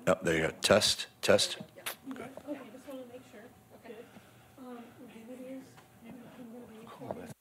Oh, there you go. Test, test. Okay, just want to make sure. Okay. What it is, I'm going to be recording.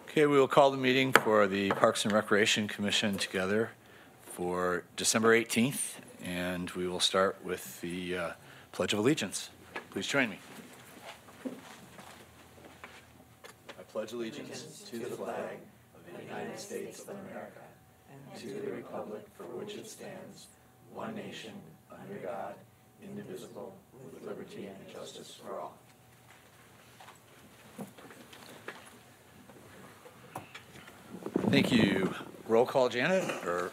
Okay, we will call the meeting for the Parks and Recreation Commission together for December 18th, and we will start with the Pledge of Allegiance. Please join me. I pledge allegiance to the flag of the United States of America and to the republic for which it stands, one nation, under God, indivisible, with liberty and justice for all. Thank you. Roll call, Janet, or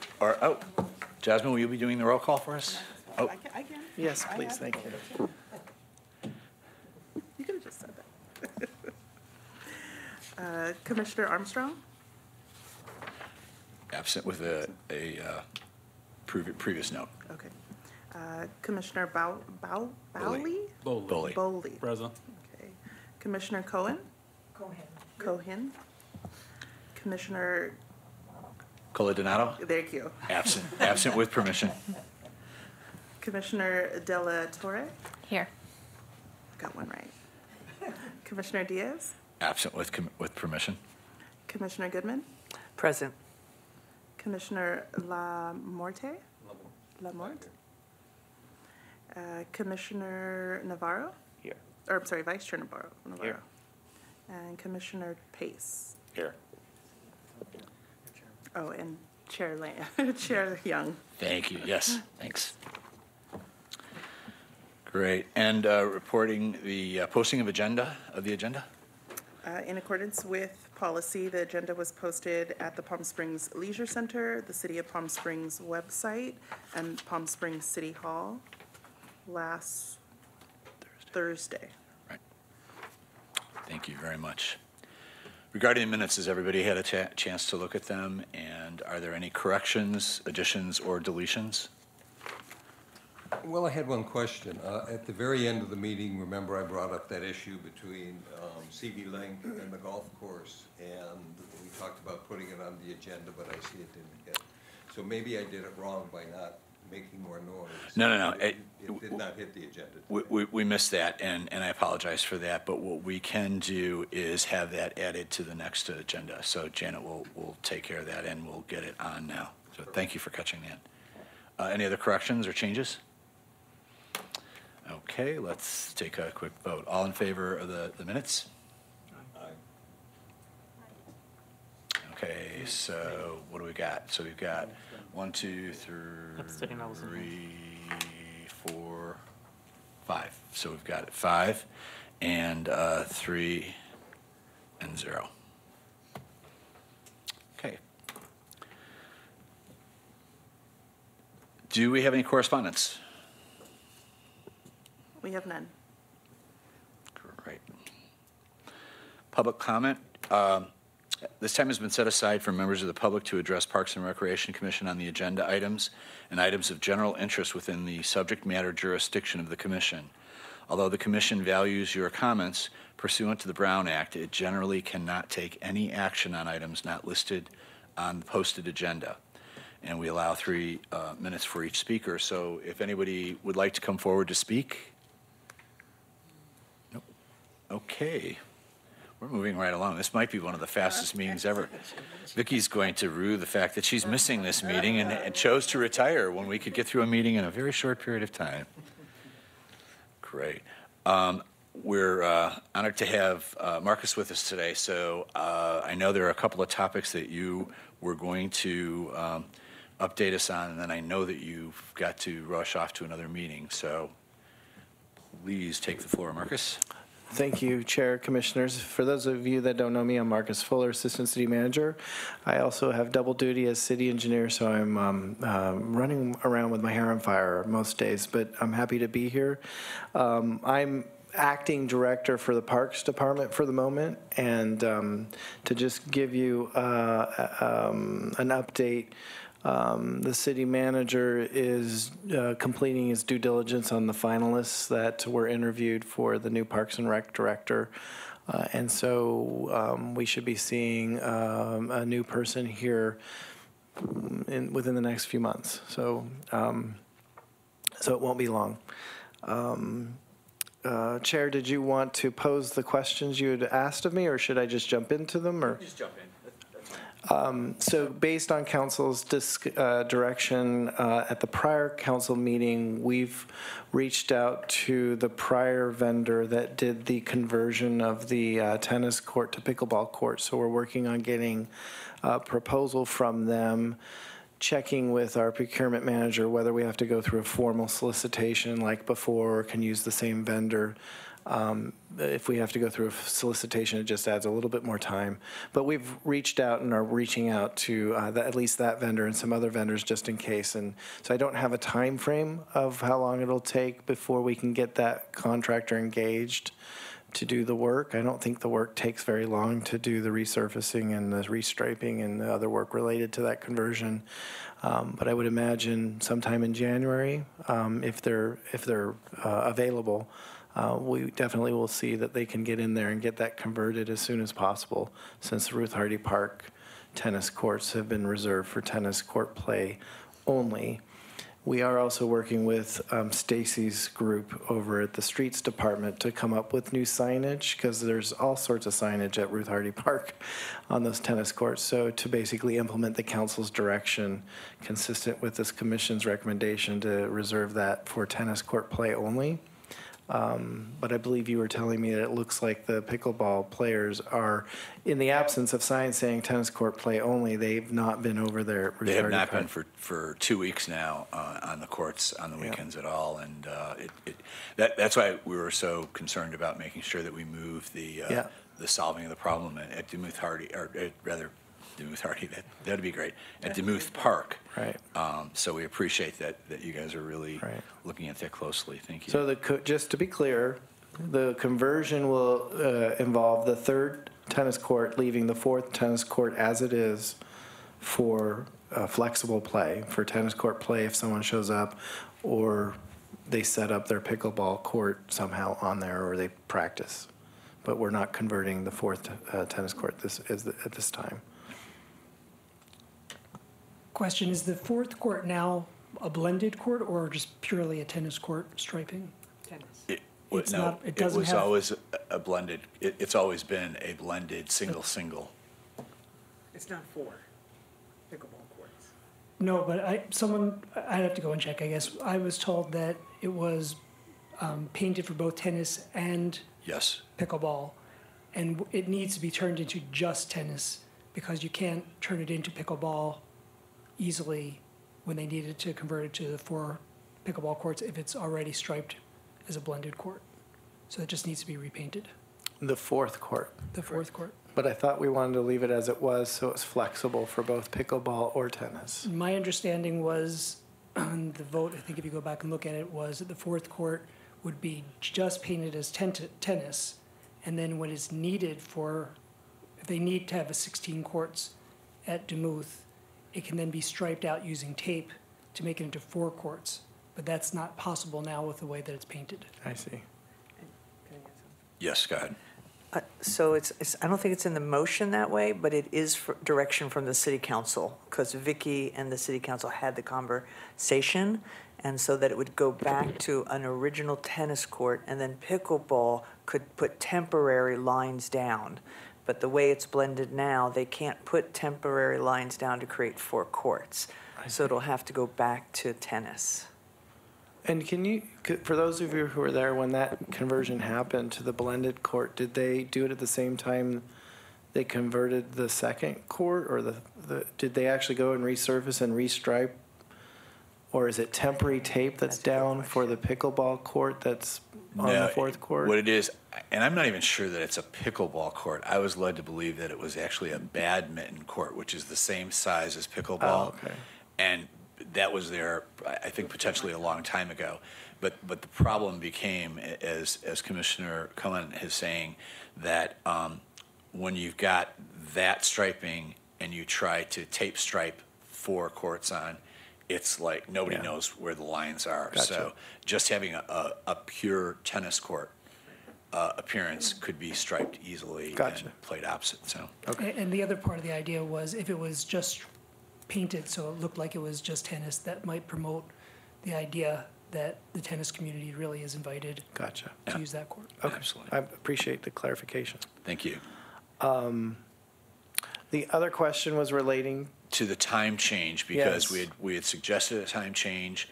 Jasmine, will you be doing the roll call for us? Oh, I can. Yes, please, thank you. You could have just said that. Commissioner Armstrong, absent with a previous note. okay. Commissioner Bowley? Bowley. Bowley, Present. okay. Commissioner Cohen? Cohen. Commissioner, Coladonato, thank you. absent with permission. Commissioner De La Torre? Here. Got one right. Commissioner Diaz? Absent with permission. Commissioner Goodman? Present. Commissioner Lamorte? Lamorte? Commissioner Navarro? Here. Or, I'm sorry, Vice Chair Navarro. Here. And Commissioner Pace. Here. Oh, and Chair Chair Young. Thank you. Yes, thanks. Great. And reporting the posting of the agenda? In accordance with policy, the agenda was posted at the Palm Springs Leisure Center, the City of Palm Springs website, and Palm Springs City Hall last Thursday. Right. Thank you very much. Regarding the minutes, has everybody had a chance to look at them? And are there any corrections, additions, or deletions? Well, I had one question. At the very end of the meeting, remember I brought up that issue between CB Link and the golf course, and we talked about putting it on the agenda, but I see it didn't hit. So maybe I did it wrong by not making more noise. No. It did not hit the agenda. We missed that, and I apologize for that, but what we can do is have that added to the next agenda. So Janet will take care of that, and we'll get it on now. So thank you for catching that. Any other corrections or changes? Okay, let's take a quick vote. All in favor of the minutes? Aye. Okay, so what do we got? So we've got 1, 2, 3, Abstaining, I wasn't here. 4, 5. So we've got 5 and 3 and 0. Okay. Do we have any correspondence? We have none. Great. Public comment. This time has been set aside for members of the public to address Parks and Recreation Commission on the agenda items and items of general interest within the subject matter jurisdiction of the commission. Although the commission values your comments pursuant to the Brown Act, it generally cannot take any action on items not listed on the posted agenda. And we allow 3 minutes for each speaker. So if anybody would like to come forward to speak. Nope. Okay. We're moving right along. This might be one of the fastest meetings ever. Vicky's going to rue the fact that she's missing this meeting and chose to retire when we could get through a meeting in a very short period of time. Great. We're honored to have Marcus with us today. So I know there are a couple of topics that you were going to update us on, and then I know that you've got to rush off to another meeting. So please take the floor, Marcus. Thank you, Chair, Commissioners. For those of you that don't know me, I'm Marcus Fuller, Assistant City Manager. I also have double duty as City Engineer, so I'm running around with my hair on fire most days, but I'm happy to be here. I'm Acting Director for the Parks Department for the moment, and to just give you an update, the city manager is completing his due diligence on the finalists that were interviewed for the new Parks and Rec director. And so we should be seeing a new person here within the next few months. So, so it won't be long. Chair, did you want to pose the questions you had asked of me, or should I just jump into them? Or Just jump in. That's fine. so, based on council's direction at the prior council meeting, we've reached out to the prior vendor that did the conversion of the tennis court to pickleball court. So we're working on getting a proposal from them, checking with our procurement manager whether we have to go through a formal solicitation like before, or can use the same vendor. If we have to go through a solicitation, it just adds a little bit more time. But we've reached out and are reaching out to at least that vendor and some other vendors just in case. And so I don't have a time frame of how long it'll take before we can get that contractor engaged to do the work. I don't think the work takes very long to do the resurfacing and the restriping and the other work related to that conversion. But I would imagine sometime in January, if they're available, we definitely will see that they can get in there and get that converted as soon as possible, since Ruth Hardy Park tennis courts have been reserved for tennis court play only. We are also working with Stacy's group over at the Streets Department to come up with new signage, because there's all sorts of signage at Ruth Hardy Park on those tennis courts. So to basically implement the council's direction consistent with this commission's recommendation to reserve that for tennis court play only. But I believe you were telling me that it looks like the pickleball players are, in the absence of signs saying tennis court play only, they've not been over there. They have not been for 2 weeks now on the courts on the Yeah. weekends at all, and that's why we were so concerned about making sure that we move the solving of the problem at Demuth Hardy, or rather Demuth Hardy. That'd be great at Demuth Park. Right. So we appreciate that you guys are really Right. looking at that closely. Thank you. So just to be clear, the conversion will involve the third tennis court leaving the fourth tennis court as it is for flexible play, for tennis court play if someone shows up, or they set up their pickleball court somehow on there, or they practice. But we're not converting the fourth tennis court at this time. Question, is the fourth court now a blended court or just purely a tennis court striping? Tennis. It's No, not- it doesn't was have- always a blended. It's always been a blended single. It's not 4 pickleball courts. No, but I'd have to go and check, I guess. I was told that it was painted for both tennis and Yes. pickleball, and it needs to be turned into just tennis because you can't turn it into pickleball easily when they needed to convert it to the 4 pickleball courts if it's already striped as a blended court. So it just needs to be repainted, The fourth court. the fourth court. But I thought we wanted to leave it as it was, so it's flexible for both pickleball or tennis. My understanding was, on the vote, I think if you go back and look at it, was that the fourth court would be just painted as tennis, and then when it's needed if they need to have a 16 courts at Demuth, it can then be striped out using tape to make it into 4 courts. But that's not possible now with the way that it's painted. I see. Yes. Go ahead. So I don't think it's in the motion that way, but it is direction from the city council, because Vicky and the city council had the conversation, and so that it would go back to an original tennis court, and then pickleball could put temporary lines down. But the way it's blended now, they can't put temporary lines down to create 4 courts. So it'll have to go back to tennis. And for those of you who were there when that conversion happened to the blended court, did they do it at the same time they converted the second court, or did they actually go and resurface and restripe? Or is it temporary tape that's down for the pickleball court that's on the fourth court? What it is, and I'm not even sure that it's a pickleball court. I was led to believe that it was actually a badminton court, which is the same size as pickleball. Oh, okay. And that was there, I think, potentially a long time ago. But the problem became, as Commissioner Cullen is saying, that when you've got that striping and you try to tape stripe 4 courts on, it's like nobody knows where the lines are. Gotcha. So just having a pure tennis court appearance could be striped easily Gotcha. and played opposite. So And the other part of the idea was if it was just painted so it looked like it was just tennis, that might promote the idea that the tennis community really is invited Gotcha. to use that court. Okay. Absolutely. I appreciate the clarification. Thank you. The other question was relating, To the time change, because Yes. we had suggested a time change,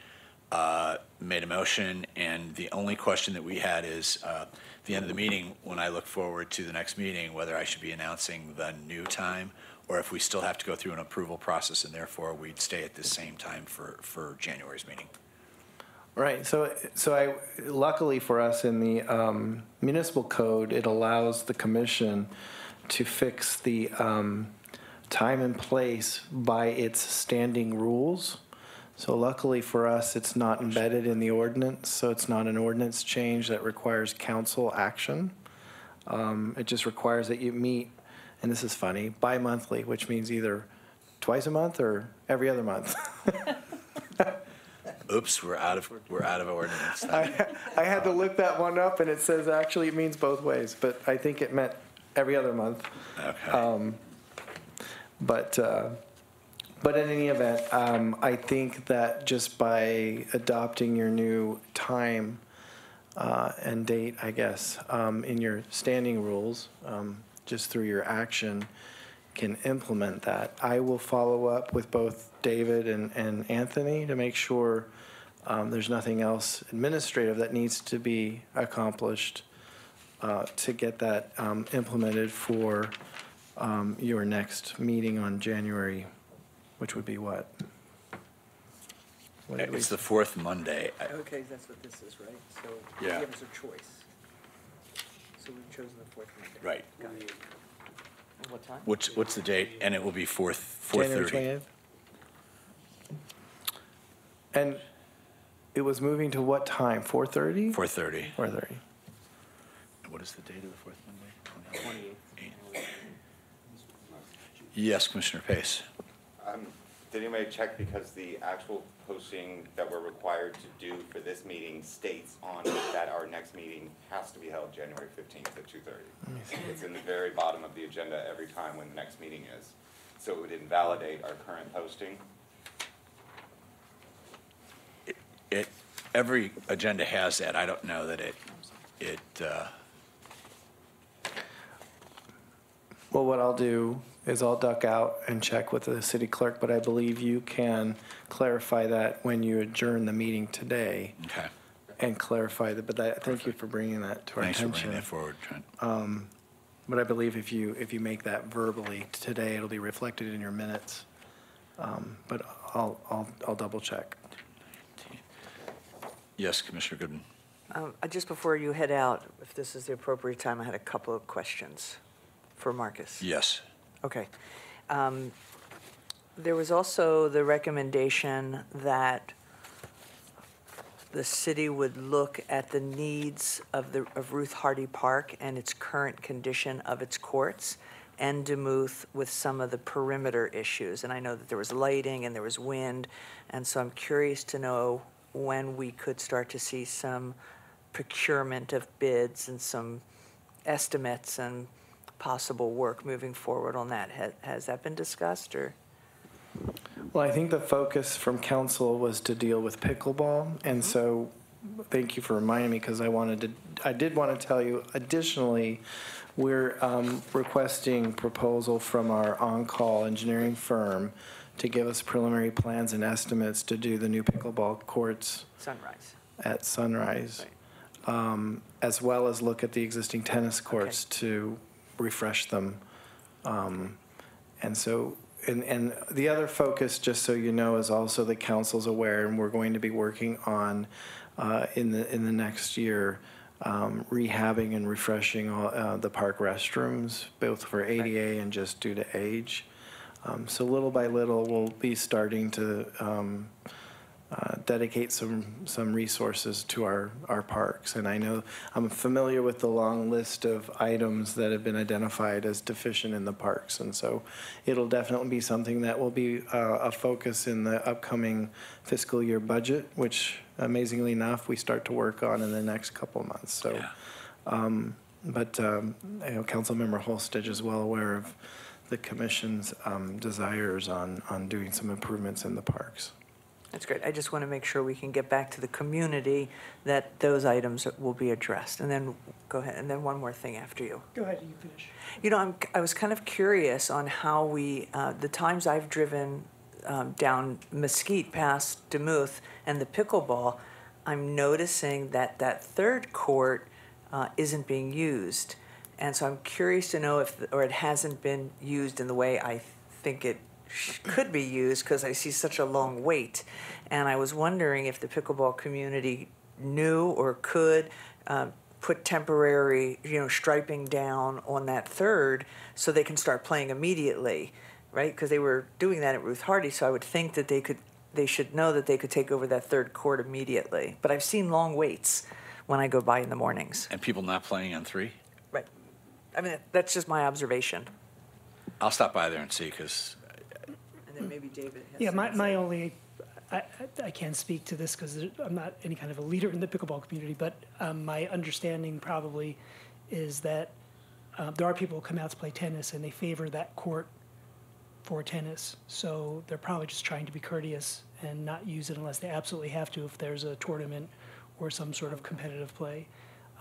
made a motion, and the only question that we had is, at the end of the meeting, when I look forward to the next meeting, whether I should be announcing the new time, or if we still have to go through an approval process, and therefore we'd stay at the same time for January's meeting. right, so luckily for us in the municipal code, it allows the commission to fix the time and place by its standing rules. So luckily for us, it's not embedded in the ordinance, so it's not an ordinance change that requires council action. It just requires that you meet, and this is funny, bi-monthly, which means either twice a month or every other month. Oops, we're out of ordinance. I had to look that one up, and it says actually it means both ways, but I think it meant every other month. Okay. But in any event, I think that just by adopting your new time and date, I guess, in your standing rules, just through your action, can implement that. I will follow up with both David and Anthony to make sure there's nothing else administrative that needs to be accomplished to get that implemented for your next meeting on January, which would be what? What did we- It's the fourth Monday. Okay, that's what this is, right? So Yeah. give us a choice. So we've chosen the fourth Monday. Right. Got it. And what time? What's the date? And it will be January 4:30. 28th? And it was moving to what time? 4:30? 4:30. 4:30. What is the date of the fourth Monday? 28th. Yes, Commissioner Pace. Did anybody check, because the actual posting that we're required to do for this meeting states on it that our next meeting has to be held January 15th at 2:30. It's in the very bottom of the agenda every time when the next meeting is. So it would invalidate our current posting. Every agenda has that. I don't know that it Well, what I'll do is I'll duck out and check with the city clerk, but I believe you can clarify that when you adjourn the meeting today okay. and clarify that, but thank you for bringing that to our Thanks for attention. bringing that forward, Trent. But I believe if you make that verbally today, it'll be reflected in your minutes. But I'll double check. Yes, Commissioner Goodman. Just before you head out, if this is the appropriate time, I had a couple of questions for Marcus. Yes. Okay. There was also the recommendation that the city would look at the needs of Ruth Hardy Park and its current condition of its courts, and Demuth with some of the perimeter issues. And I know that there was lighting and there was wind, and so I'm curious to know when we could start to see some procurement of bids and some estimates and possible work moving forward on that. Has that been discussed, or? Well, I think the focus from council was to deal with pickleball, and so thank you for reminding me, because I did want to tell you additionally, we're requesting proposal from our on-call engineering firm to give us preliminary plans and estimates to do the new pickleball courts Sunrise. at Sunrise, as well as look at the existing tennis courts to refresh them. And so, and the other focus, just so you know, is also the council's aware, and we're going to be working on in the next year, rehabbing and refreshing all the park restrooms, both for ADA and just due to age. So little by little, we'll be starting to dedicate some resources to our parks. And I know I'm familiar with the long list of items that have been identified as deficient in the parks. And so it'll definitely be something that will be a focus in the upcoming fiscal year budget, which amazingly enough, we start to work on in the next couple of months. So, Yeah. but you know, Councilmember Holstage is well aware of the commission's desires on doing some improvements in the parks. That's great. I just want to make sure we can get back to the community, that those items will be addressed. And then, go ahead, and then one more thing after you. Go ahead, you finish. You know, I was kind of curious on how the times I've driven down Mesquite past Demuth and the pickleball, I'm noticing that that third court isn't being used. And so I'm curious to know or it hasn't been used in the way I think it could be used, because I see such a long wait. And I was wondering if the pickleball community knew or could put temporary, striping down on that third so they can start playing immediately, right? Because they were doing that at Ruth Hardy, so I would think that they should know that they could take over that third court immediately. But I've seen long waits when I go by in the mornings. And people not playing on 3? Right. I mean, that's just my observation. I'll stop by there and see, because And then maybe David has Yeah, something to my say. only, I can't speak to this because I'm not any kind of a leader in the pickleball community, but my understanding probably is that there are people who come out to play tennis and they favor that court for tennis. So they're probably just trying to be courteous and not use it unless they absolutely have to if there's a tournament or some sort of competitive play.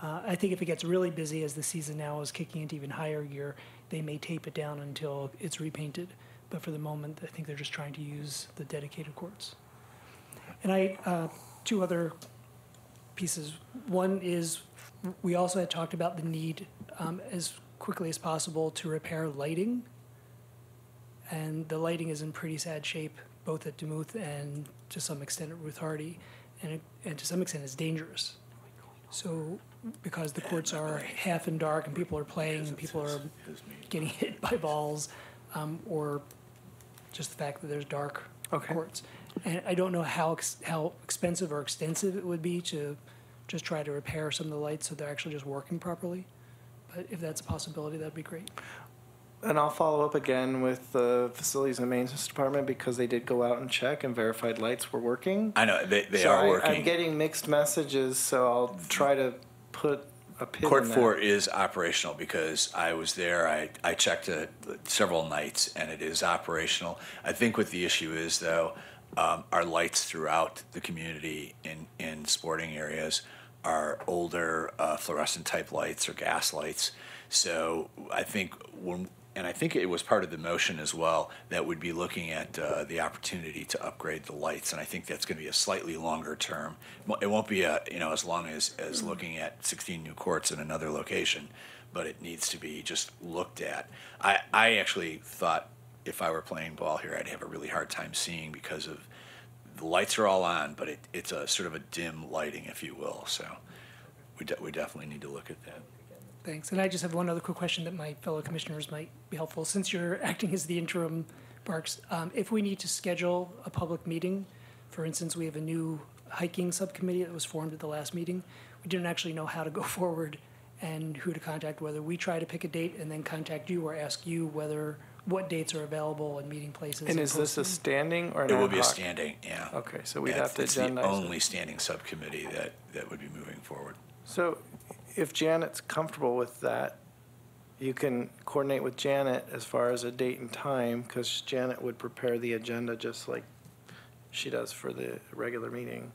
I think if it gets really busy as the season now is kicking into even higher gear, they may tape it down until it's repainted. But for the moment, I think they're just trying to use the dedicated courts. And two other pieces. One is we also had talked about the need as quickly as possible to repair lighting. And the lighting is in pretty sad shape, both at Demuth and to some extent at Ruth Hardy. And to some extent it's dangerous. So because the courts are half in dark and people are playing and people are getting hit by balls, or just the fact that there's dark courts. And I don't know how expensive or extensive it would be to just try to repair some of the lights so they're actually just working properly. But if that's a possibility, that'd be great. And I'll follow up again with the Facilities and Maintenance Department because they did go out and check and verified lights were working. I know they So are working. I'm getting mixed messages, so I'll try to put a pin Court in 4 that. is operational because I was there. I checked it several nights, and it is operational. I think what the issue is, though, our lights throughout the community in sporting areas are older fluorescent-type lights or gas lights. So I think and I think it was part of the motion as well, that would be looking at the opportunity to upgrade the lights. And I think that's going to be a slightly longer term. It won't be as long as looking at 16 new courts in another location, but it needs to be just looked at. I actually thought if I were playing ball here, I'd have a really hard time seeing because of the lights are all on, but it's a sort of a dim lighting, if you will. So we definitely need to look at that. Thanks. And I just have one other quick question that my fellow commissioners might be helpful. Since you're acting as the interim Parks, if we need to schedule a public meeting, for instance, we have a new hiking subcommittee that was formed at the last meeting. We didn't actually know how to go forward and who to contact, whether we try to pick a date and then contact you or ask you what dates are available and meeting places. And is this a posting. standing or an It ad will be a hoc? standing, yeah. Okay, so we'd Yeah, have to it's the agendize it. only standing subcommittee that would be moving forward. So if Janet's comfortable with that, you can coordinate with Janet as far as a date and time, because Janet would prepare the agenda just like she does for the regular meeting.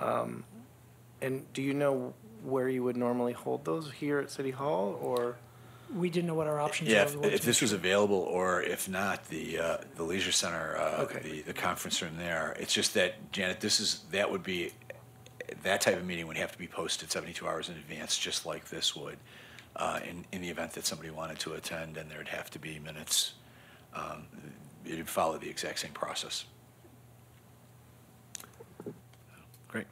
And do you know where you would normally hold those, here at City Hall, or? We didn't know what our options Yeah, were. We wanted if to this make was sure. available, or if not, the Leisure Center, Okay. the conference room there. It's just that, Janet, that would be, that type of meeting would have to be posted 72 hours in advance, just like this would, in the event that somebody wanted to attend, and there'd have to be minutes. It'd follow the exact same process. Great.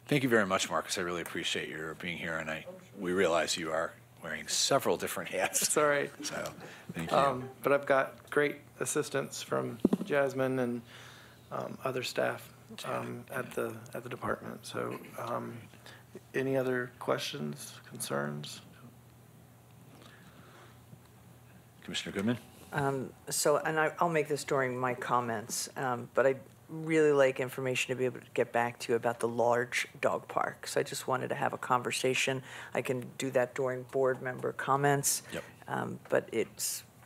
Thank you very much, Marcus. I really appreciate your being here, and we realize you are wearing several different hats. It's all right. So, thank you. But I've got great assistance from Jasmine and other staff at the department. So any other questions, concerns? Commissioner Goodman? I'll make this during my comments, but I'd really like information to be able to get back to you about the large dog park. So I just wanted to have a conversation. I can do that during board member comments. Yep. But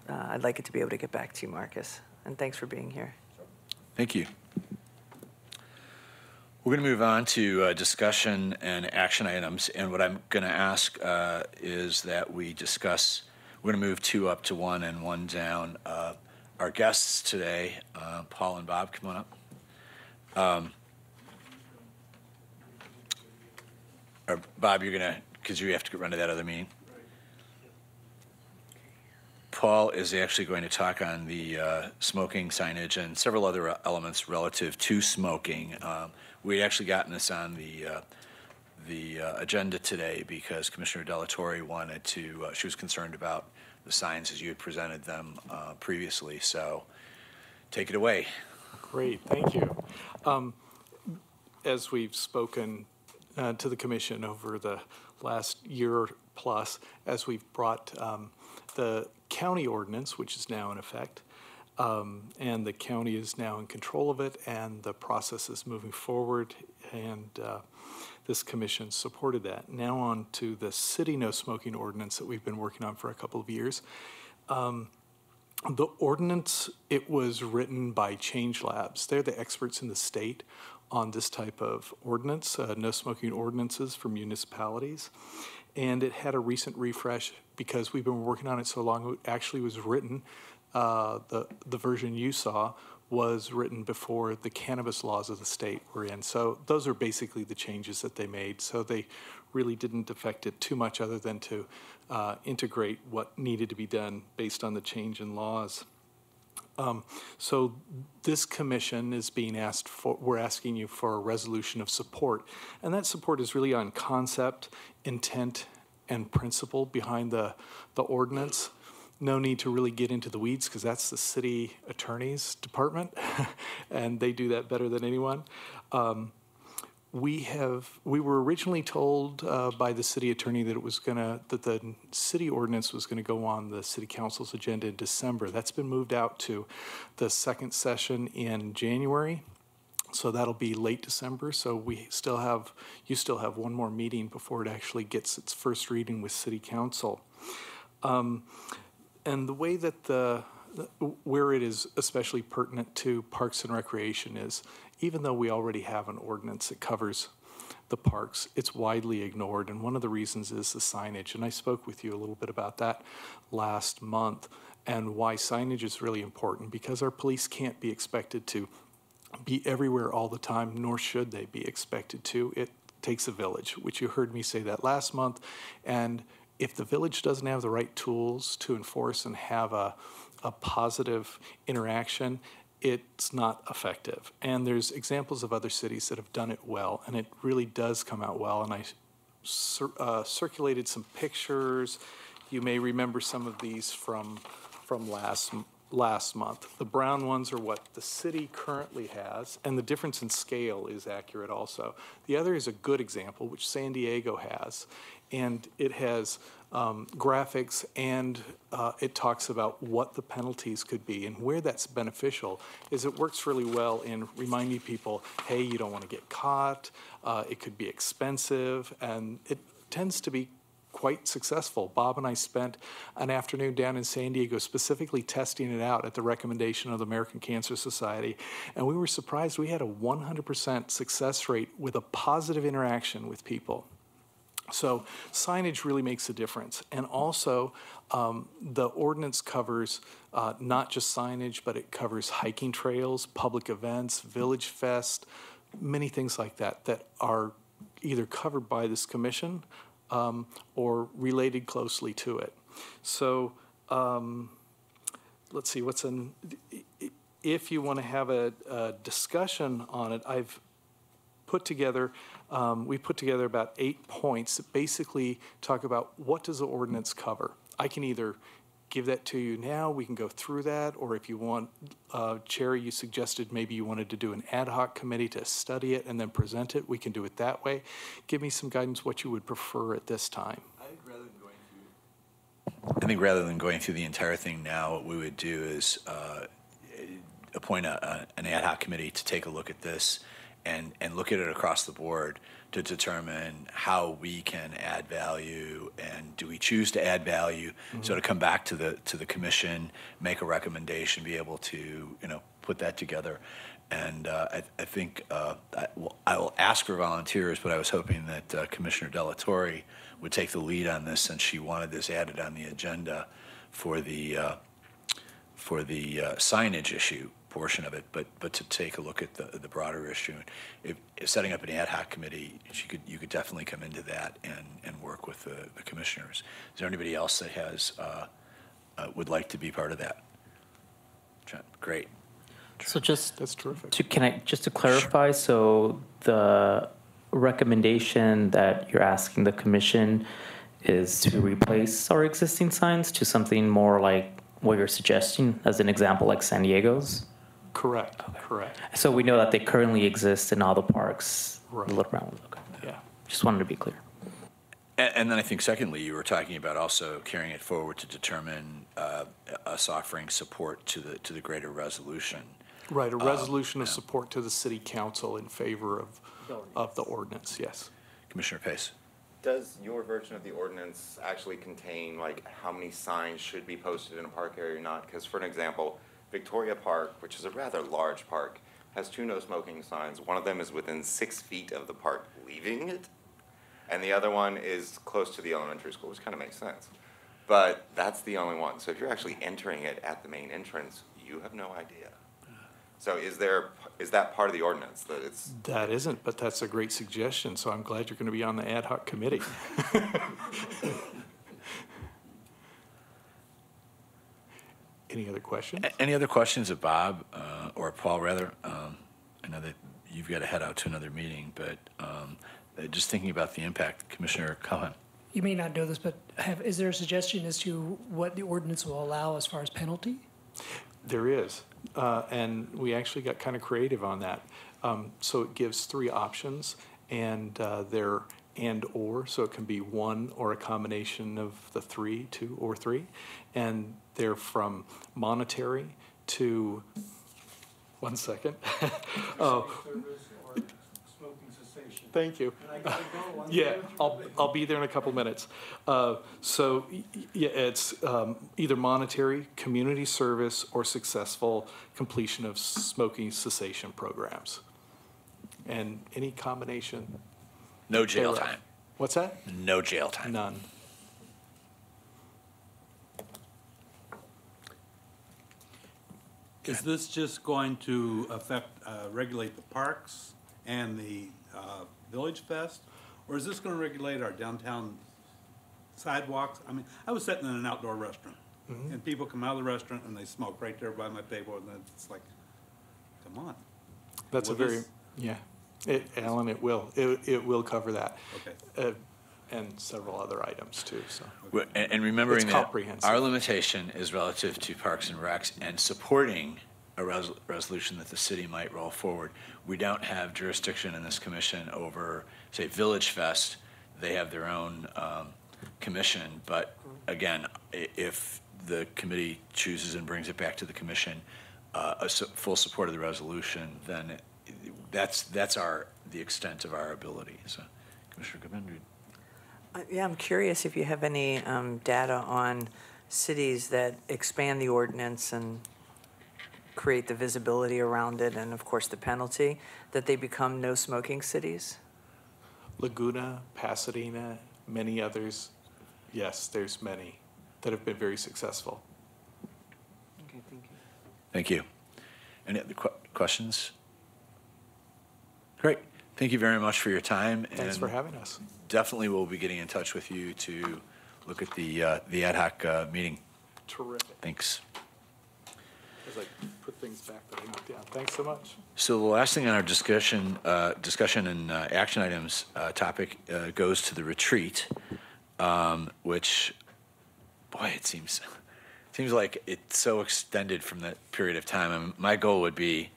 I'd like it to be able to get back to you, Marcus. And thanks for being here. Thank you. We're going to move on to discussion and action items. And what I'm going to ask is that we discuss, we're going to move 2 up to 1 and 1 down. Our guests today, Paul and Bob, come on up. Or Bob, you're going to, because you have to run to that other meeting. Paul is actually going to talk on the smoking signage and several other elements relative to smoking. We had actually gotten this on the agenda today because Commissioner Delatorre wanted to, she was concerned about the signs as you had presented them previously. So take it away. Great, thank you. As we've spoken to the commission over the last year plus, as we've brought the county ordinance, which is now in effect, and the county is now in control of it, and the process is moving forward, and this commission supported that. Now on to the city no smoking ordinance that we've been working on for a couple of years. The ordinance, it was written by Change Labs. They're the experts in the state on this type of ordinance, no smoking ordinances for municipalities. And it had a recent refresh because we've been working on it so long. It actually was written, the version you saw was written before the cannabis laws of the state were in. So those are basically the changes that they made. So they really didn't affect it too much other than to integrate what needed to be done based on the change in laws. So this commission is being asked for, we're asking you for a resolution of support. And that support is really on concept, intent, and principle behind the ordinance. No need to really get into the weeds because that's the city attorney's department and they do that better than anyone. We were originally told by the city attorney that that the city ordinance was gonna go on the city council's agenda in December. That's been moved out to the second session in January. So that'll be late December. So you still have one more meeting before it actually gets its first reading with city council. And the way that where it is especially pertinent to Parks and Recreation is, even though we already have an ordinance that covers the parks, it's widely ignored. And one of the reasons is the signage. And I spoke with you a little bit about that last month and why signage is really important, because our police can't be expected to be everywhere all the time, nor should they be expected to. It takes a village, which you heard me say that last month. And if the village doesn't have the right tools to enforce and have a positive interaction, it's not effective. And there's examples of other cities that have done it well, and it really does come out well. And I circulated some pictures. You may remember some of these from last month. The brown ones are what the city currently has, and the difference in scale is accurate also. The other is a good example, which San Diego has, and it has graphics, and it talks about what the penalties could be. And where that's beneficial is it works really well in reminding people, hey, you don't want to get caught, it could be expensive, and it tends to be quite successful. Bob and I spent an afternoon down in San Diego specifically testing it out at the recommendation of the American Cancer Society, and we were surprised we had a 100% success rate with a positive interaction with people. So signage really makes a difference. And also, the ordinance covers not just signage, but it covers hiking trails, public events, Village Fest, many things like that that are either covered by this commission or related closely to it. So let's see, if you want to have a discussion on it, we put together about 8 points that basically talk about what does the ordinance cover. I can either give that to you now, we can go through that, or if you want, Chair, you suggested maybe you wanted to do an ad hoc committee to study it and then present it. We can do it that way. Give me some guidance what you would prefer at this time. I think rather than going through the entire thing now, what we would do is appoint an ad hoc committee to take a look at this and look at it across the board to determine how we can add value, and do we choose to add value? Mm-hmm. So to come back to the commission, make a recommendation, be able to put that together, And I think I will ask for volunteers, but I was hoping that Commissioner Delatorre would take the lead on this, since she wanted this added on the agenda for the signage issue portion of it, but to take a look at the broader issue. If setting up an ad hoc committee, you could definitely come into that and work with the commissioners. Is there anybody else that has would like to be part of that? Great. So just That's terrific. just to clarify, so the recommendation that you're asking the commission is to replace our existing signs to something more like what you're suggesting, as an example, like San Diego's? Correct, correct. So we know that they currently exist in all the parks. Right. Little Brown. Okay. Yeah. Just wanted to be clear. And then I think secondly, you were talking about also carrying it forward to determine us offering support to the greater resolution. Right, a resolution of support to the city council in favor of the ordinance, yes. Commissioner Pace. Does your version of the ordinance actually contain, like, how many signs should be posted in a park area or not? Because, for an example, Victoria Park, which is a rather large park, has 2 no smoking signs. One of them is within 6 feet of the park leaving it, and the other one is close to the elementary school, which kind of makes sense. But that's the only one. So if you're actually entering it at the main entrance, you have no idea. So is that part of the ordinance, that it's? That isn't, but that's a great suggestion, so I'm glad you're going to be on the ad hoc committee. Any other questions? Any other questions of Bob or Paul, rather? I know that you've got to head out to another meeting, but just thinking about the impact, Commissioner Cohen. You may not know this, but is there a suggestion as to what the ordinance will allow as far as penalty? There is, and we actually got kind of creative on that. So it gives 3 options, and they're and/or, so it can be one or a combination of the 3, 2 or 3, and they're from monetary to, 1 second. Thank you. Yeah, I'll be there in a couple minutes. So yeah, it's either monetary, community service, or successful completion of smoking cessation programs. And any combination. No jail thereof. time. What's that? No jail time. None. Is this just going to affect, regulate the parks and the Village Fest? Or is this going to regulate our downtown sidewalks? I mean, I was sitting in an outdoor restaurant, and people come out of the restaurant and they smoke right there by my table, and then it's like, come on. That's a Will very, this- yeah. Alan, it will. It will cover that. Okay. And several other items too, so. And remembering It's that comprehensive. our limitation is relative to Parks and Recs and supporting a resolution that the city might roll forward. We don't have jurisdiction in this commission over, say, Village Fest. They have their own commission, but again, if the committee chooses and brings it back to the commission, full support of the resolution, then that's the extent of our ability. So, Commissioner Goodman. Yeah, I'm curious if you have any data on cities that expand the ordinance and create the visibility around it, and of course the penalty, that they become no smoking cities? Laguna, Pasadena, many others. Yes, there's many that have been very successful. Okay, thank you. Thank you. Any other questions? Great. Thank you very much for your time. Thanks and for having us. Definitely we'll be getting in touch with you to look at the ad hoc meeting. Terrific. Thanks. As I put things back that I wrote down. Thanks so much. So the last thing on our discussion and action items topic goes to the retreat, which, boy, it seems like it's so extended from that period of time. I mean, my goal would be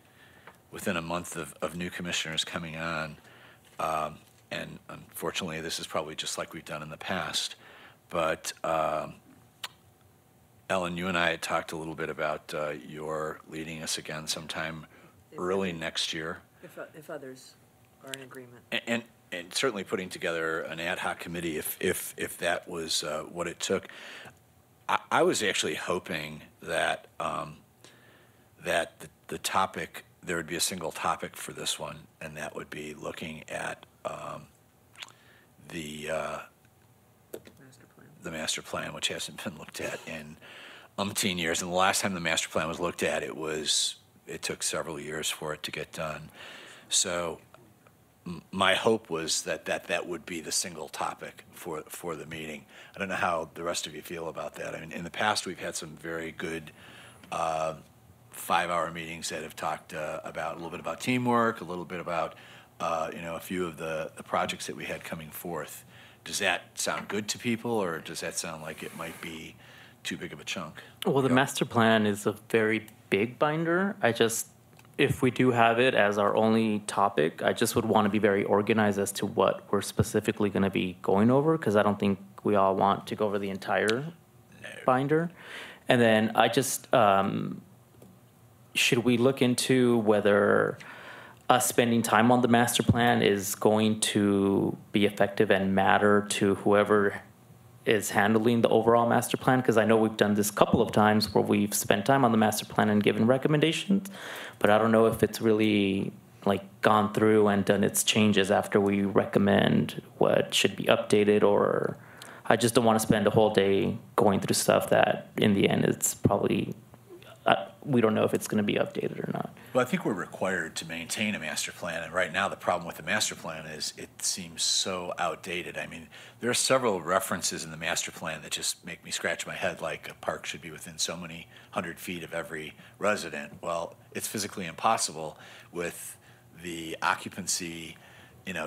within a month of new commissioners coming on, and unfortunately, this is probably just like we've done in the past. But Ellen, you and I had talked a little bit about your leading us again sometime early next year. If others are in agreement. And certainly putting together an ad hoc committee if that was what it took. I was actually hoping that that the topic there would be a single topic for this one, and that would be looking at the master plan, which hasn't been looked at in umpteen years. And the last time the master plan was looked at, it took several years for it to get done. So my hope was that would be the single topic for the meeting. I don't know how the rest of you feel about that. I mean, in the past, we've had some very good 5-hour meetings that have talked about a little bit about teamwork, a little bit about a few of the projects that we had coming forth. Does that sound good to people, or does that sound like it might be too big of a chunk? Well, the master plan is a very big binder. If we do have it as our only topic, I just would want to be very organized as to what we're specifically going to be going over, because I don't think we all want to go over the entire binder. And then should we look into whether us spending time on the master plan is going to be effective and matter to whoever is handling the overall master plan? Because I know we've done this a couple of times where we've spent time on the master plan and given recommendations, but I don't know if it's really gone through and done its changes after we recommend what should be updated, or I just don't want to spend a whole day going through stuff that in the end it's probably we don't know if it's going to be updated or not. Well, I think we're required to maintain a master plan, and right now the problem with the master plan is it seems so outdated. I mean, there are several references in the master plan that just make me scratch my head, like a park should be within so many 100 feet of every resident. Well, it's physically impossible with the occupancy,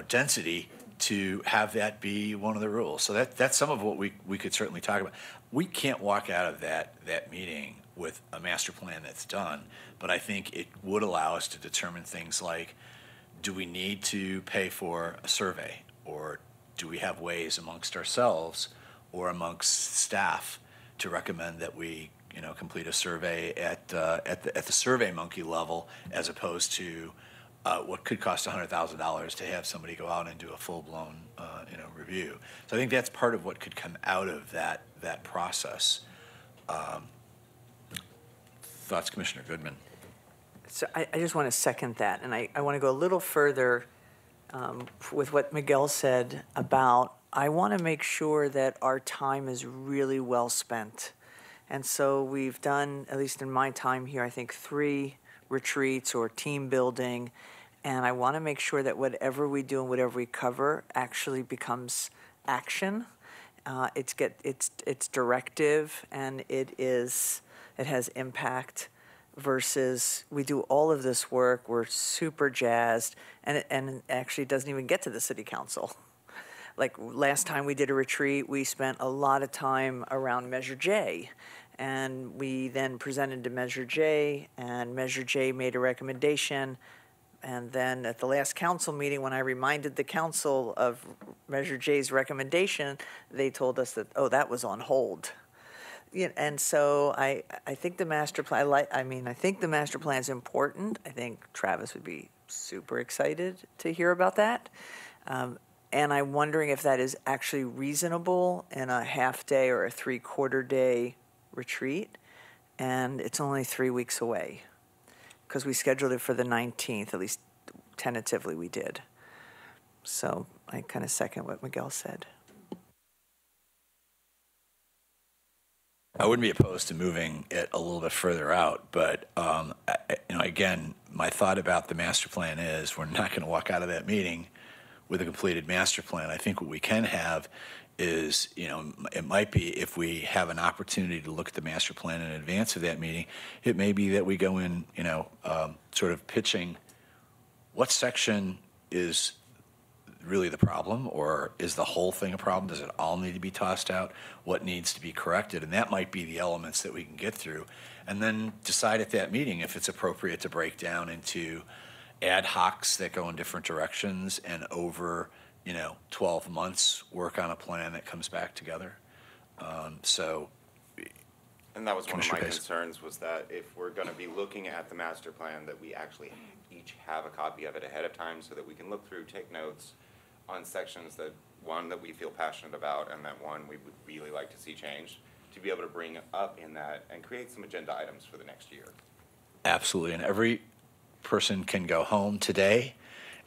density to have that be one of the rules. So that's some of what we could certainly talk about. We can't walk out of that meeting with a master plan that's done, but I think it would allow us to determine things like, do we need to pay for a survey, or do we have ways amongst ourselves or amongst staff to recommend that we complete a survey at the SurveyMonkey level, as opposed to what could cost $100,000 to have somebody go out and do a full-blown review. So I think that's part of what could come out of that process. Thoughts, Commissioner Goodman? So I just want to second that, and I want to go a little further with what Miguel said about, I want to make sure that our time is really well spent. And so we've done, at least in my time here, I think 3 retreats or team building, and I want to make sure that whatever we do and whatever we cover actually becomes action. It's directive, and it has impact, versus we do all of this work, we're super jazzed, and it actually doesn't even get to the city council. Like last time we did a retreat, we spent a lot of time around Measure J, and we then presented to Measure J, and Measure J made a recommendation. And then at the last council meeting, when I reminded the council of Measure J's recommendation, they told us that, that was on hold. And so I think the master plan, I think the master plan is important. I think Travis would be super excited to hear about that. And I'm wondering if that is actually reasonable in a half-day or a 3/4 day retreat. And it's only 3 weeks away, because we scheduled it for the 19th, at least tentatively we did. So I kind of second what Miguel said. I wouldn't be opposed to moving it a little bit further out, but again, my thought about the master plan is we're not going to walk out of that meeting with a completed master plan. I think what we can have is, it might be, if we have an opportunity to look at the master plan in advance of that meeting, it may be that we go in, sort of pitching what section is really the problem, or is the whole thing a problem? Does it all need to be tossed out? What needs to be corrected? And that might be the elements that we can get through, and then decide at that meeting if it's appropriate to break down into ad hocs that go in different directions, and over 12 months work on a plan that comes back together. And that was one of my Commissioner Pace. concerns, was that if we're going to be looking at the master plan, that we actually each have a copy of it ahead of time, so that we can look through, take notes on sections that we feel passionate about, and that one we would really like to see changed, to be able to bring up in that and create some agenda items for the next year. Absolutely, and every person can go home today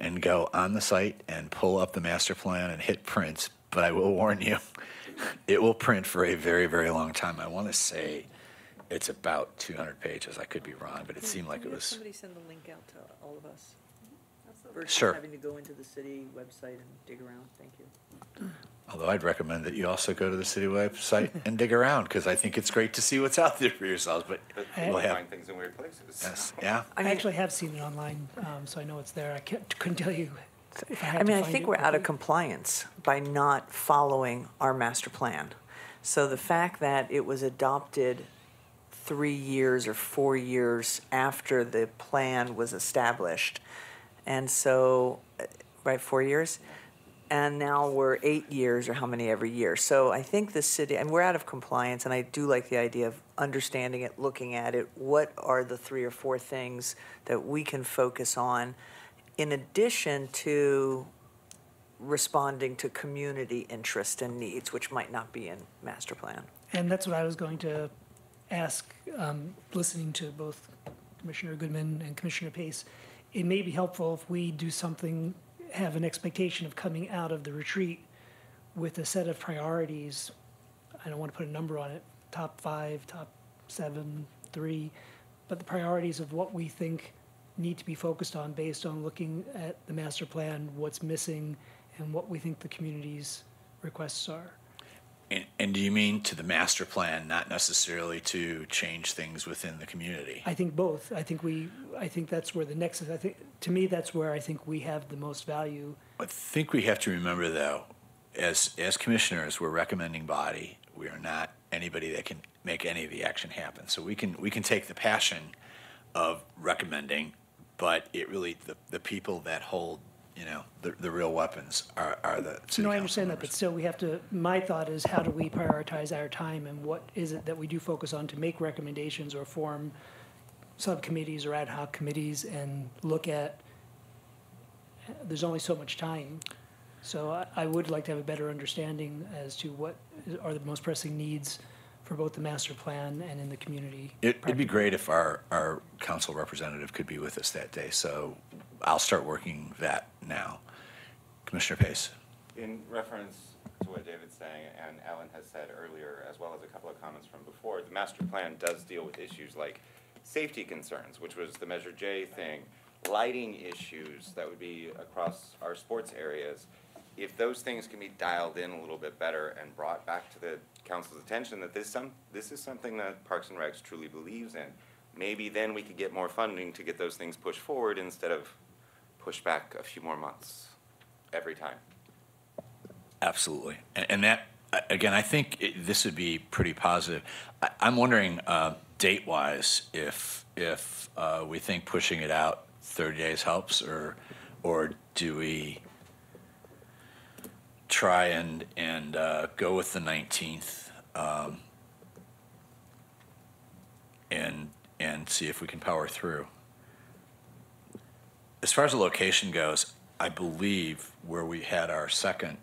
and go on the site and pull up the master plan and hit print, but I will warn you, it will print for a very, very long time. I want to say it's about 200 pages. I could be wrong, but it seemed like it was. Somebody send the link out to all of us. Versus Sure. having to go into the city website and dig around. Thank you. Although I'd recommend that you also go to the city website and dig around, because I think it's great to see what's out there for yourselves, but But we'll people have, find things in weird places. yes, yeah. I actually have seen it online, so I know it's there. I couldn't tell you if I had I to mean, I find think it we're out of quickly. compliance by not following our master plan. So the fact that it was adopted 3 years or 4 years after the plan was established, and so, right, 4 years? And now we're 8 years or how many every year. So I think the city, and we're out of compliance, and I do like the idea of understanding it, looking at it. What are the 3 or 4 things that we can focus on in addition to responding to community interest and needs, which might not be in master plan? And that's what I was going to ask, listening to both Commissioner Goodman and Commissioner Pace. It may be helpful if we do something, have an expectation of coming out of the retreat with a set of priorities. I don't want to put a number on it, top 5, top 7, 3, but the priorities of what we think need to be focused on based on looking at the master plan, what's missing, and what we think the community's requests are. And do you mean to the master plan, not necessarily to change things within the community? I think both. I think that's where the nexus, to me, that's where I think we have the most value. I think we have to remember, though, as commissioners, we're recommending body. We are not anybody that can make any of the action happen. So we can take the passion of recommending, but it really, the people that hold, the real weapons are the city No, I council understand that, members. but still, we have to, my thought is, how do we prioritize our time, and what is it that we do focus on to make recommendations or form subcommittees or ad hoc committees and look at, there's only so much time. So I would like to have a better understanding as to what are the most pressing needs for both the master plan and in the community. It'd be great if our council representative could be with us that day, so I'll start working that now. Commissioner Pace. In reference to what David's saying and Alan has said earlier, as well as a couple of comments from before, the master plan does deal with issues like safety concerns, which was the Measure J thing, lighting issues that would be across our sports areas. If those things can be dialed in a little bit better and brought back to the council's attention that this is something that Parks and Recs truly believes in, maybe then we could get more funding to get those things pushed forward instead of push back a few more months every time. Absolutely. And that, again, I think this would be pretty positive. I'm wondering, date-wise, if we think pushing it out 30 days helps, or do we try and go with the 19th and see if we can power through. As far as the location goes, I believe where we had our second,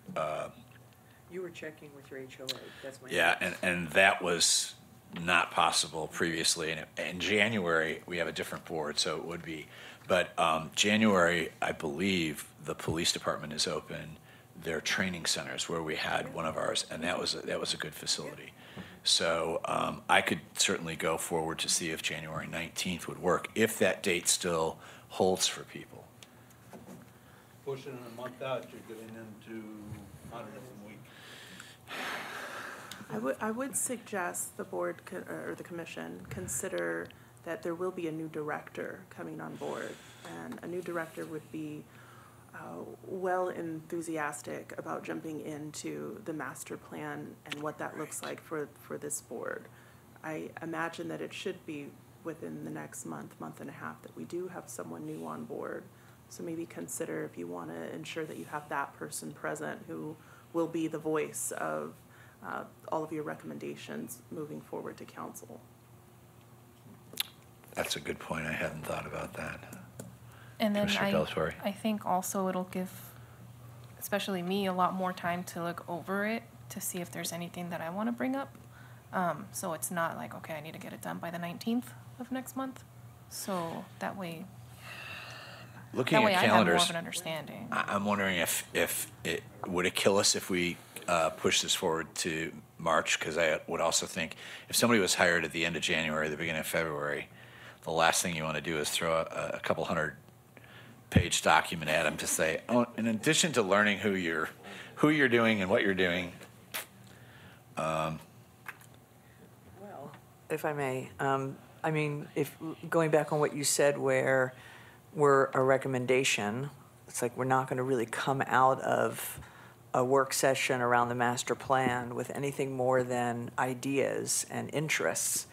You were checking with your HOA, that's my. yeah, and that was not possible previously. And in January, we have a different board, so it would be. But January, I believe the police department is open. Their training centers where we had one of ours, and that was a good facility. So I could certainly go forward to see if January 19th would work, if that date still holds for people. Pushing it a month out, you're getting into on a different week. I would suggest the board or the commission consider that there will be a new director coming on board, and a new director would be well enthusiastic about jumping into the master plan and what that looks like for this board. I imagine that it should be within the next month and a half that we do have someone new on board. So maybe consider if you want to ensure that you have that person present who will be the voice of all of your recommendations moving forward to council. That's a good point. I hadn't thought about that. And then Commissioner Pelletier. I think also it'll give, especially me, a lot more time to look over it to see if there's anything that I want to bring up. So it's not like, okay, I need to get it done by the 19th of next month. So that way looking That way at I have more calendars, of an understanding. I'm wondering if it, would it kill us if we push this forward to March? Because I would also think if somebody was hired at the end of January, the beginning of February, the last thing you want to do is throw a couple 100-page document at them to say, oh, in addition to learning who you're doing and what you're doing. Well, if I may, I mean, if, going back on what you said where we're a recommendation, it's like we're not going to really come out of a work session around the master plan with anything more than ideas and interests.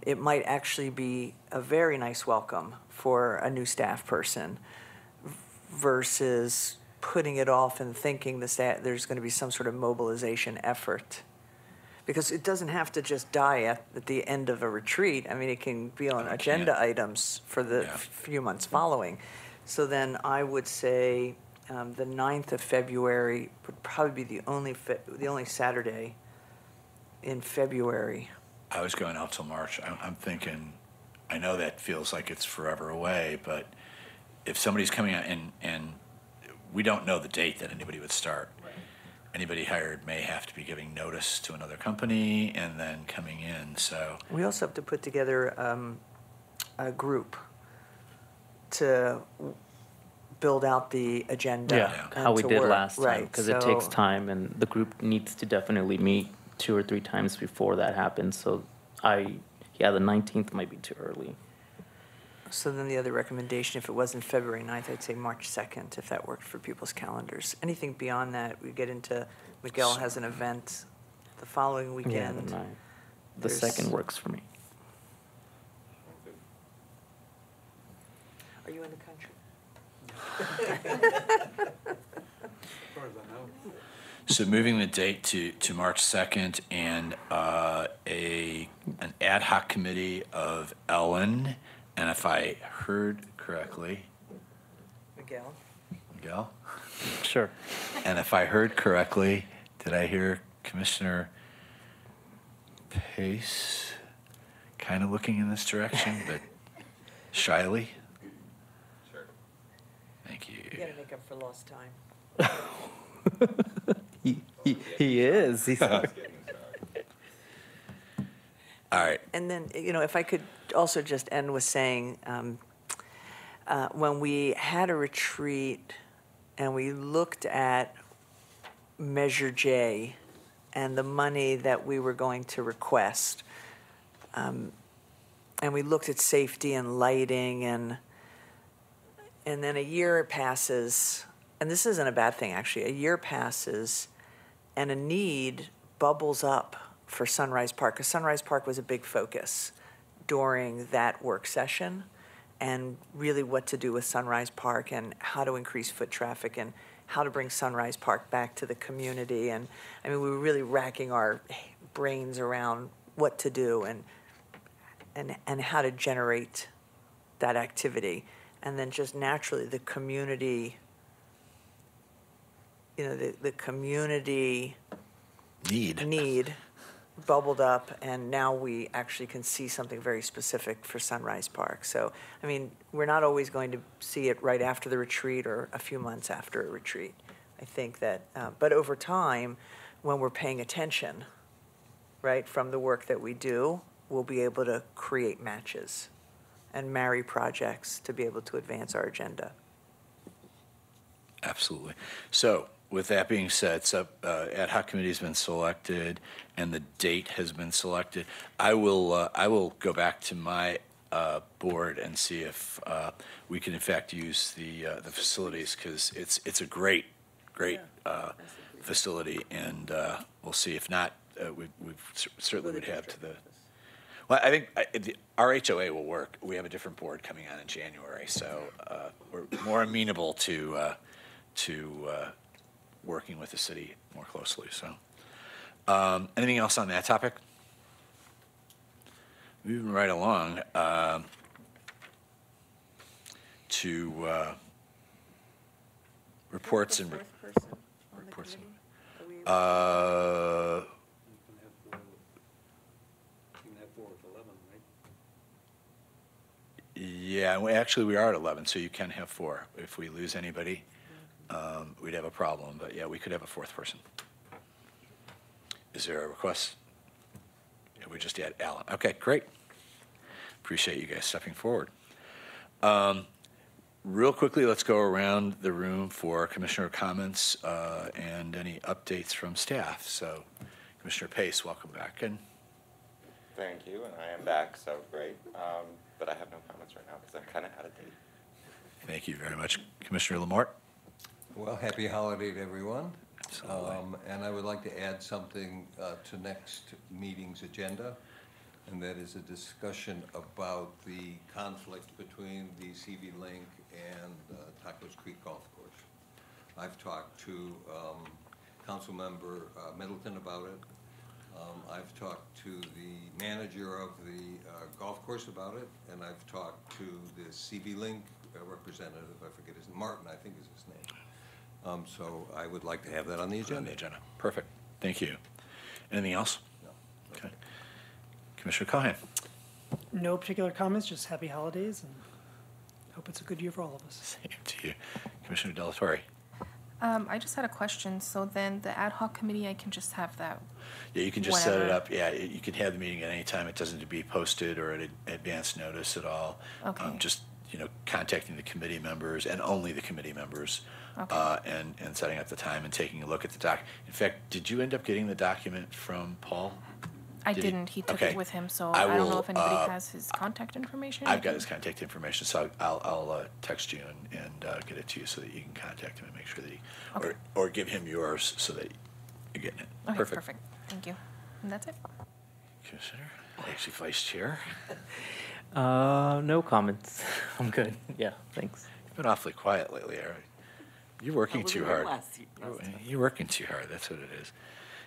It might actually be a very nice welcome for a new staff person versus putting it off and thinking there's going to be some sort of mobilization effort. Because it doesn't have to just die at the end of a retreat. I mean, it can be on agenda items for the few months following. So then I would say the 9th of February would probably be the only Saturday in February. I was going out till March. I'm thinking, I know that feels like it's forever away, but if somebody's coming out and we don't know the date that anybody would start. Anybody hired may have to be giving notice to another company and then coming in, so. We also have to put together a group to build out the agenda. Yeah, and how we to did work. last time, Right, because it takes so- time, and the group needs to definitely meet 2 or 3 times before that happens. So the 19th might be too early. So then the other recommendation, if it wasn't February 9th, I'd say March 2nd, if that worked for people's calendars. Anything beyond that, we get into, Miguel has an event the following Yeah, weekend. the 9th. The There's- 2nd works for me. Are you in the country? As far as I know. So moving the date to March 2nd and an ad hoc committee of Ellen, and if I heard correctly, Miguel? Miguel? Sure. And if I heard correctly, did I hear Commissioner Pace kind of looking in this direction, but shyly? Sure. Thank you. You gotta make up for lost time. He is. He's All right. And then, if I could also just end with saying, when we had a retreat and we looked at Measure J and the money that we were going to request, and we looked at safety and lighting, and then a year passes, and this isn't a bad thing, actually. A year passes, and a need bubbles up for Sunrise Park, because Sunrise Park was a big focus during that work session, and really what to do with Sunrise Park and how to increase foot traffic and how to bring Sunrise Park back to the community. And I mean, we were really racking our brains around what to do and how to generate that activity. And then just naturally the community, the community need bubbled up, and now we actually can see something very specific for Sunrise Park. So, I mean, we're not always going to see it right after the retreat or a few months after a retreat. I think that, but over time, when we're paying attention, right, from the work that we do, we'll be able to create matches and marry projects to be able to advance our agenda. Absolutely. So, with that being said, ad hoc committee has been selected and the date has been selected. I will go back to my board and see if we can in fact use the facilities, because it's a great facility, and we'll see. If not, we certainly would have to the. Well, I think our HOA will work. We have a different board coming on in January, so we're more amenable to working with the city more closely. So, anything else on that topic? Moving right along to reports and reports. You can have 4 with 11, right? Yeah, actually, we are at 11, so you can have 4. If we lose anybody, we'd have a problem, but yeah, we could have a 4th person. Is there a request? Yeah, we just add Alan. Okay, great. Appreciate you guys stepping forward. Real quickly, let's go around the room for commissioner comments and any updates from staff. So, Commissioner Pace, welcome back. And Thank you, and I am back, so great. But I have no comments right now because I'm kind of out of date. thank you very much, Commissioner Lamort. Well, happy holiday to everyone. Absolutely. And I would like to add something to next meeting's agenda, and that is a discussion about the conflict between the CV Link and Tacos Creek Golf Course. I've talked to Councilmember Middleton about it. I've talked to the manager of the golf course about it, and I've talked to the CV Link representative, I forget his name, Martin, I think is his name. So I would like to have that on the agenda. On the agenda. Perfect. Thank you. Anything else? No. Okay. Commissioner Cohen. No particular comments, just happy holidays, and hope it's a good year for all of us. Same to you. Commissioner Delatorre. I just had a question. So then the ad hoc committee, I can just have that. Yeah, you can just set it Whenever. up. Yeah, you can have the meeting at any time. It doesn't need to be posted or at advance notice at all. Okay. Just, contacting the committee members and only the committee members. Okay. And setting up the time and taking a look at the doc. In fact, did you end up getting the document from Paul? I Did he? didn't. He took Okay. it with him, so I I don't know will, if anybody has his contact information. I've got his contact information, so I'll text you and get it to you so that you can contact him and make sure that Okay. or give him yours so that you're getting it. Okay, perfect. Thank you. And that's it. Commissioner, actually Vice Chair, No comments. I'm good. Yeah, thanks. you've been awfully quiet lately, Eric. You're working too hard. You're working too hard, that's what it is.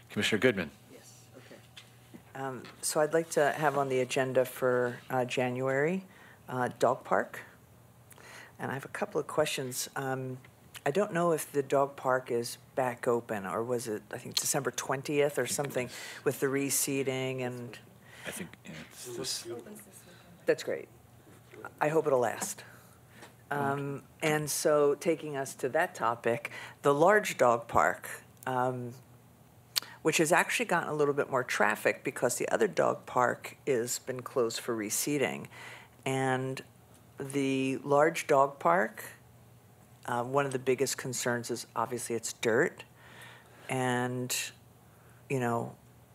Commissioner Goodman. So I'd like to have on the agenda for January, dog park. And I have a couple of questions. I don't know if the dog park is back open, or was it, I think, December 20th or something, with the reseeding and, I think it's this, that's great. I hope it'll last. And so, taking us to that topic, the large dog park, which has actually gotten a little bit more traffic because the other dog park has been closed for reseeding. And the large dog park, one of the biggest concerns is obviously it's dirt. And,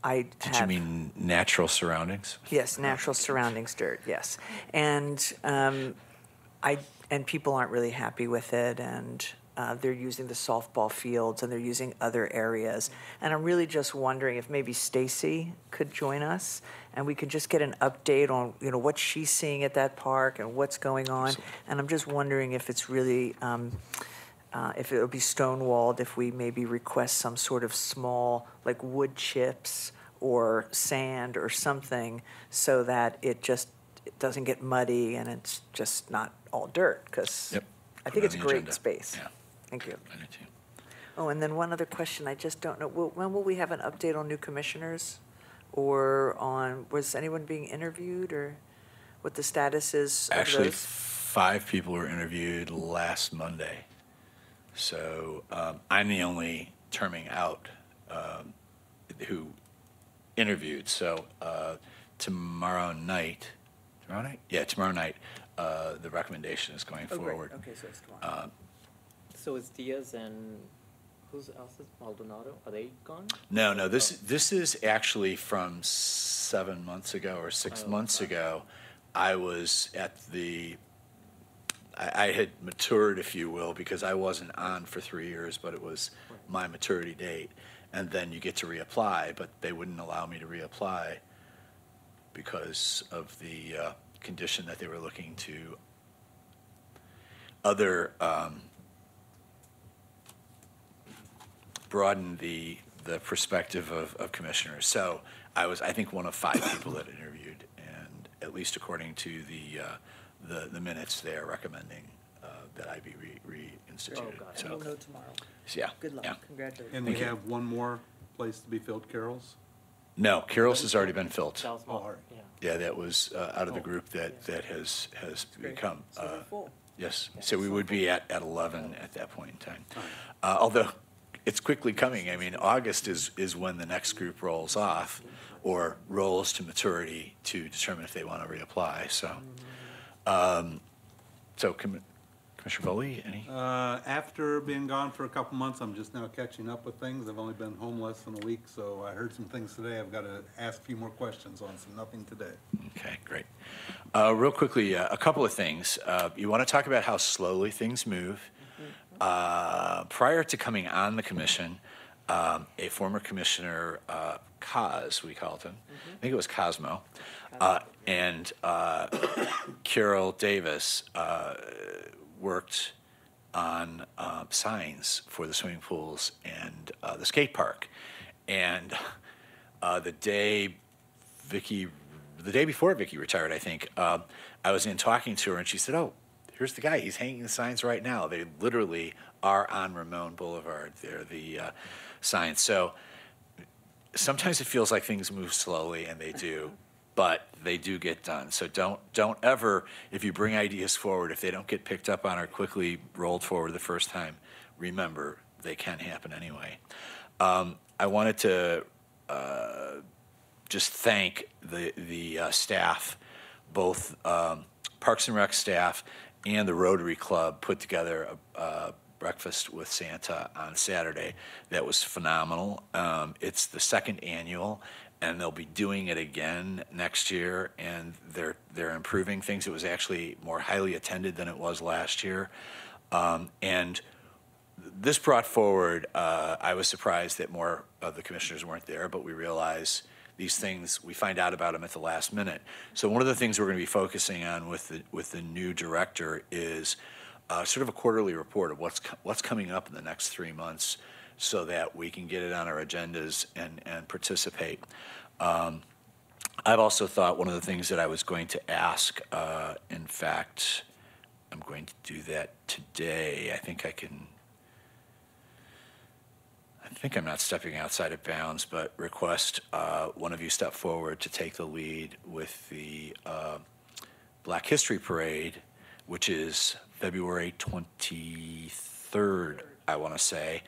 I have. did you mean natural surroundings? Yes, natural surroundings dirt, yes. And and people aren't really happy with it, and they're using the softball fields and they're using other areas. And I'm really just wondering if maybe Stacy could join us and we could just get an update on, what she's seeing at that park and what's going on. And I'm just wondering if it's really, if it'll be stonewalled, if we maybe request some sort of small, like wood chips or sand or something, so that it doesn't get muddy and it's just not all dirt, because Yep. I Put think it it's on a the great agenda. space. Yeah. Thank you. I do too. Oh, and then one other question, I just don't know, when will we have an update on new commissioners? Or was anyone being interviewed, or what the status is of Actually, those? 5 people were interviewed last Monday. So I'm the only terming out who interviewed. So tomorrow night, Yeah, tomorrow night, the recommendation is going forward. Okay, so it's tomorrow. So it's Diaz and who's else is Maldonado? Are they gone? No, this is actually from 7 months ago or 6 months ago. I was at I had matured, if you will, because I wasn't on for 3 years, but it was my maturity date. And then you get to reapply, but they wouldn't allow me to reapply because of the condition that they were looking to broaden the perspective of commissioners. So I was, I think, one of 5 people that interviewed, and at least according to the minutes, they are recommending that I be reinstituted. got it. So, We'll know tomorrow. yeah. Good luck, yeah. congratulations. And Thank we you. have one more place to be filled, Carol's? No, Carol's has already been filled. That was Oh, all right. yeah. Yeah, that was out of the group that has become. Yes, so we would be at 11 at that point in time. Although it's quickly coming. I mean, August is when the next group rolls off or rolls to maturity to determine if they want to reapply. So, Commissioner Foley, any? After being gone for a couple months, I'm just now catching up with things. I've only been home less than a week, so I heard some things today. I've got to ask a few more questions on some, nothing today. Okay, great. Real quickly, a couple of things. You want to talk about how slowly things move. Prior to coming on the commission, a former commissioner, Cos, we called him, I think it was Cosmo, and Carol Davis worked on signs for the swimming pools and the skate park. And the day before Vicky retired, I think, I was in talking to her, and she said, "Oh, here's the guy. He's hanging the signs right now. They literally are on Ramon Boulevard. They're the signs." So sometimes it feels like things move slowly, and they do, but they do get done. So don't ever, if you bring ideas forward, if they don't get picked up on or quickly rolled forward the first time, remember they can happen anyway. I wanted to just thank the staff, both Parks and Rec staff and the Rotary Club put together a breakfast with Santa on Saturday. That was phenomenal. It's the second annual, and they'll be doing it again next year, and they're improving things. It was actually more highly attended than it was last year. And this brought forward, I was surprised that more of the commissioners weren't there, but we realize these things, we find out about them at the last minute. So one of the things we're going to be focusing on with the new director is sort of a quarterly report of what's coming up in the next 3 months, so that we can get it on our agendas and participate. I've also thought one of the things that I was going to ask, in fact, I'm going to do that today. I think I'm not stepping outside of bounds, but request one of you step forward to take the lead with the Black History Parade, which is February 23rd, I want to say,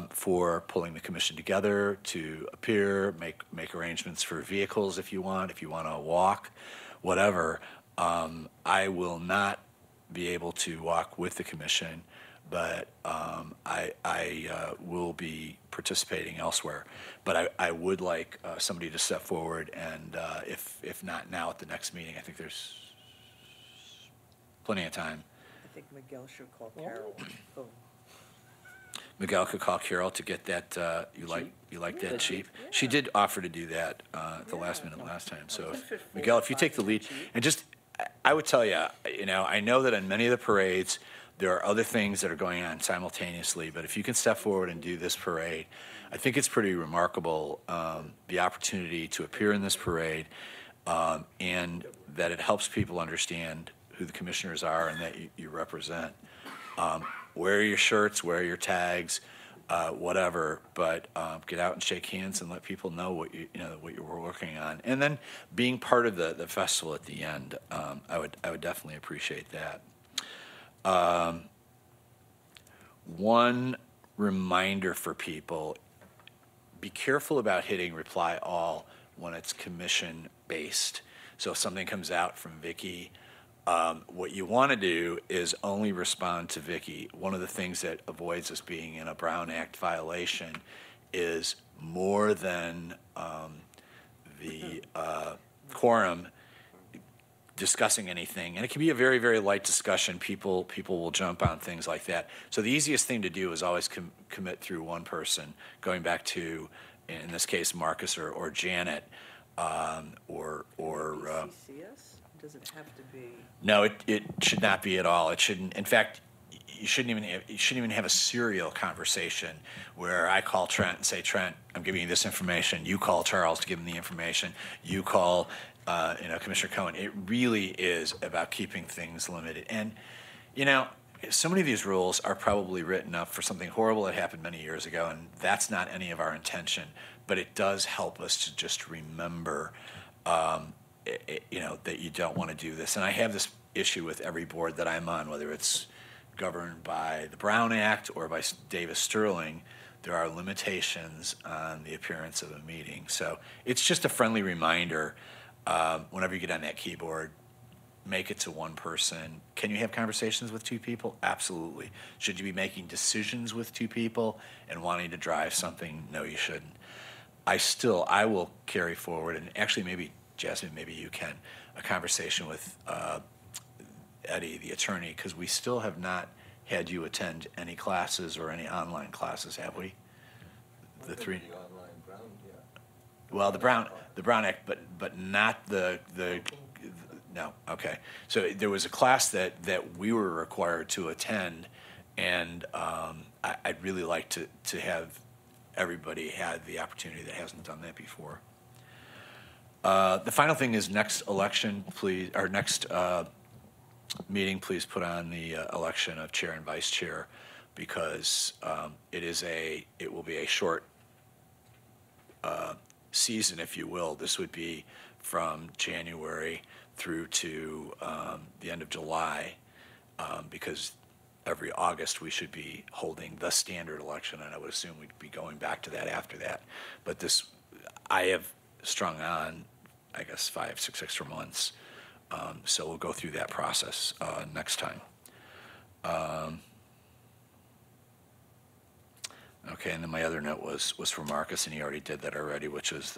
for pulling the commission together to appear, make arrangements for vehicles if you want to walk, whatever. I will not be able to walk with the commission, but I will be participating elsewhere. But I would like somebody to step forward, and if not now at the next meeting, I think there's plenty of time. I think Miguel should call Carol. Oh. Miguel could call Carol to get that, you like that sheet? She did offer to do that at the last minute last time. So Miguel, if you take the lead, and just, I would tell you, I know that in many of the parades, there are other things that are going on simultaneously, but if you can step forward and do this parade, I think it's pretty remarkable, the opportunity to appear in this parade, and that it helps people understand who the commissioners are and that you represent. Wear your shirts, wear your tags, whatever, but get out and shake hands and let people know what you were working on. And then being part of the festival at the end, I would definitely appreciate that. One reminder for people: be careful about hitting reply all when it's commission based. So if something comes out from Vicky, what you want to do is only respond to Vicky. One of the things that avoids us being in a Brown Act violation is more than the quorum discussing anything. And it can be a very, very light discussion. People will jump on things like that. So the easiest thing to do is always commit through one person, going back to, in this case, Marcus or Janet, or CCS? Does it have to be? No, it should not be at all. It shouldn't. In fact, you shouldn't even have a serial conversation where I call Trent and say, Trent, I'm giving you this information. You call Charles to give him the information. You call, Commissioner Cohen. It really is about keeping things limited. And, so many of these rules are probably written up for something horrible that happened many years ago, and that's not any of our intention. But it does help us to just remember that you don't want to do this. And I have this issue with every board that I'm on, whether it's governed by the Brown Act or by Davis Sterling. There are limitations on the appearance of a meeting. So it's just a friendly reminder, whenever you get on that keyboard, make it to one person. Can you have conversations with two people? Absolutely. Should you be making decisions with two people and wanting to drive something? No, you shouldn't. I will carry forward, and actually maybe, Jasmine, maybe you can, a conversation with Eddie, the attorney, because we still have not had you attend any classes or any online classes, have we? The three? The online Brown, yeah. Well, the Brown Act, but not the, no, okay. So there was a class that we were required to attend, and I'd really like to have everybody had the opportunity that hasn't done that before. The final thing is next election, please, or next meeting, please put on the election of chair and vice chair, because it will be a short season, if you will. This would be from January through to the end of July, because every August we should be holding the standard election, and I would assume we'd be going back to that after that. But I have strung on, I guess, 5-6 extra months. So we'll go through that process next time. Okay, and then my other note was for Marcus, and he already did that already, which is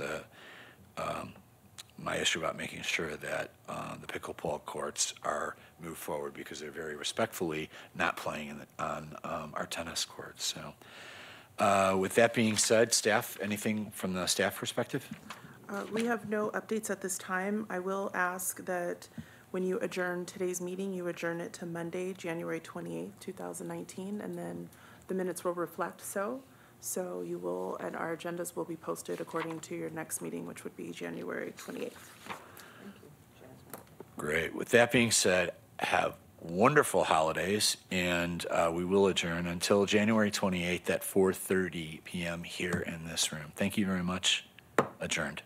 my issue about making sure that the pickleball courts are moved forward, because they're very respectfully not playing on our tennis courts. So with that being said, staff, anything from the staff perspective? We have no updates at this time. I will ask that when you adjourn today's meeting, you adjourn it to Monday, January 28th, 2019, and then the minutes will reflect so. So you will, and our agendas will be posted according to your next meeting, which would be January 28th. Great. With that being said, have wonderful holidays, and we will adjourn until January 28th at 4:30 p.m. here in this room. Thank you very much. Adjourned.